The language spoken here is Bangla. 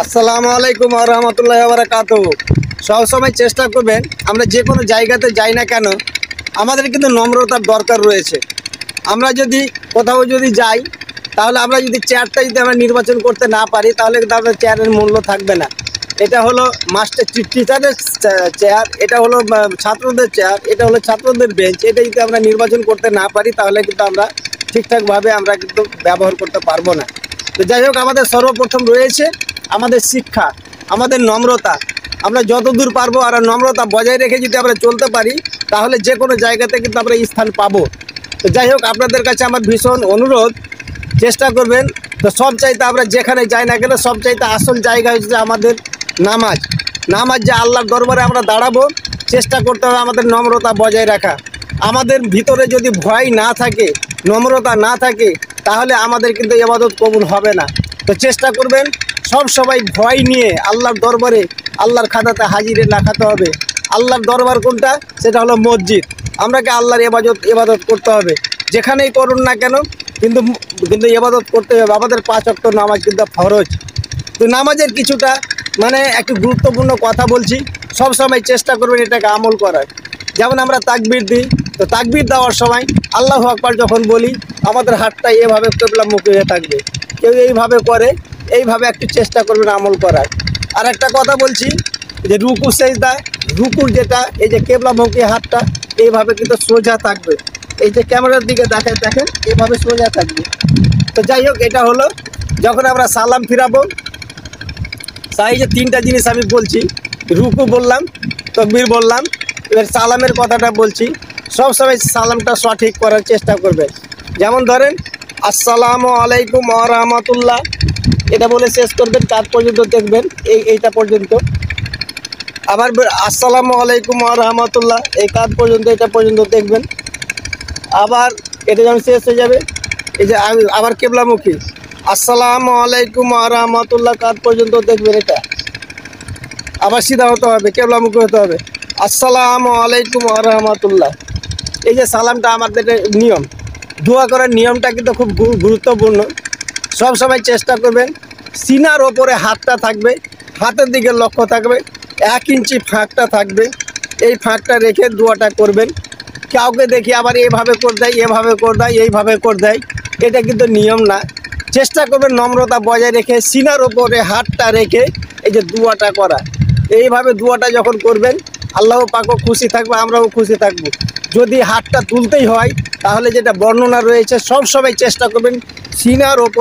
আসসালামু আলাইকুম ওয়া রাহমাতুল্লাহি ওয়া বারাকাতুহু। সব সময় চেষ্টা করবেন, আমরা যে কোনো জায়গাতে যাই না কেন আমাদের কিন্তু নম্রতার দরকার রয়েছে। আমরা যদি কোথাও যাই, তাহলে আমরা যদি চেয়ারটা আমরা নির্বাচন করতে না পারি, তাহলে কিন্তু আমাদের চেয়ারের মূল্য থাকবে না। এটা হলো টিচারদের চেয়ার, এটা হলো ছাত্রদের চেয়ার, এটা হলো ছাত্রদের বেঞ্চ। এটা যদি আমরা নির্বাচন করতে না পারি, তাহলে কিন্তু আমরা ঠিকঠাকভাবে আমরা কিন্তু ব্যবহার করতে পারবো না। তো যাই হোক, আমাদের সর্বপ্রথম রয়েছে আমাদের শিক্ষা, আমাদের নম্রতা। আমরা যতদূর পারবো আর নম্রতা বজায় রেখে যদি আমরা চলতে পারি, তাহলে যে কোনো জায়গাতে কিন্তু আমরা স্থান পাবো। তো যাই হোক, আপনাদের কাছে আমার ভীষণ অনুরোধ, চেষ্টা করবেন। তো সব চাইতে আমরা যেখানে যাই না কেন, সব চাইতে আসল জায়গা হচ্ছে আমাদের নামাজ যে আল্লাহর দরবারে আমরা দাঁড়াবো, চেষ্টা করতে হবে আমাদের নম্রতা বজায় রাখা। আমাদের ভিতরে যদি ভয় না থাকে, নম্রতা না থাকে, তাহলে আমাদের কিন্তু ইবাদত কবুল হবে না। তো চেষ্টা করবেন সব সবাই ভয় নিয়ে আল্লাহর দরবারে, আল্লাহর খাতাতে হাজিরে লাগাতে হবে। আল্লাহর দরবার কোনটা? সেটা হলো মসজিদ। আমরাকে আল্লাহর ইবাদত করতে হবে, যেখানেই করুন না কেন, কিন্তু ইবাদত করতে হবে। আমাদের 5 ওয়াক্ত নামাজ কিন্তু ফরজ। তো নামাজের কিছুটা একটু গুরুত্বপূর্ণ কথা বলছি, সব সময় চেষ্টা করবেন এটাকে আমল করার। যেমন আমরা তাকবীর দিই, তো তাকবীর দেওয়ার সময় আল্লাহু আকবার যখন বলি, আমাদের হাতটা এভাবে কিবলামুখী হয়ে থাকবে। কেউ এইভাবে করে, এইভাবে একটু চেষ্টা করবেন আমল করার। আর একটা কথা বলছি, যে রুকু সেজদা, রুকুর যেটা এই যে কিবলামুখী হাতটা এইভাবে কিন্তু সোজা থাকবে। এই যে ক্যামেরার দিকে দেখেন এইভাবে সোজা থাকবে। তো যাই হোক, এটা হলো যখন আমরা সালাম ফিরাবো, তাই যে 3টা জিনিস আমি বলছি, রুকু বললাম, তাকবীর বললাম, এবার সালামের কথাটা বলছি। সব সময় সালামটা সঠিক করার চেষ্টা করবেন। যেমন ধরেন, আসসালামু আলাইকুম ওয়া রাহমাতুল্লাহ, এটা বলে শেষ করবেন, কাজ পর্যন্ত দেখবেন এইটা পর্যন্ত। আবার আসসালামু আলাইকুম ওয়া রাহমাতুল্লাহ, এই কাজ পর্যন্ত, এটা পর্যন্ত দেখবেন। আবার এটা যখন শেষ হয়ে যাবে, এই যে আবার কিবলামুখী, আসসালামু আলাইকুম ওয়া রাহমাতুল্লাহ, কাজ পর্যন্ত দেখবেন। এটা আবার সিধা হতে হবে, কিবলামুখী হতে হবে, আসসালামু আলাইকুম ওয়া রাহমাতুল্লাহ। এই যে সালামটা আমাদের নিয়ম, দোয়া করার নিয়মটা কিন্তু খুব গুরুত্বপূর্ণ। সব সময় চেষ্টা করবেন সিনার ওপরে হাতটা থাকবে, হাতের দিকে লক্ষ্য থাকবে, 1 ইঞ্চি ফাঁকটা থাকবে। এই ফাঁকটা রেখে দোয়াটা করবেন। কাউকে দেখি আবার এভাবে করে দেয়, এভাবে করে দেয়, এইভাবে করে দেয়, এটা কিন্তু নিয়ম না। চেষ্টা করবেন নম্রতা বজায় রেখে সিনার ওপরে হাতটা রেখে এই যে দোয়াটা করা। এইভাবে দোয়াটা যখন করবেন, আল্লাহ পাকও খুশি থাকবে, আমরাও খুশি থাকব। যদি হাতটা তুলতেই হয়, তাহলে যেটা বর্ণনা রয়েছে, সব সময় চেষ্টা করবেন সিনার ওপর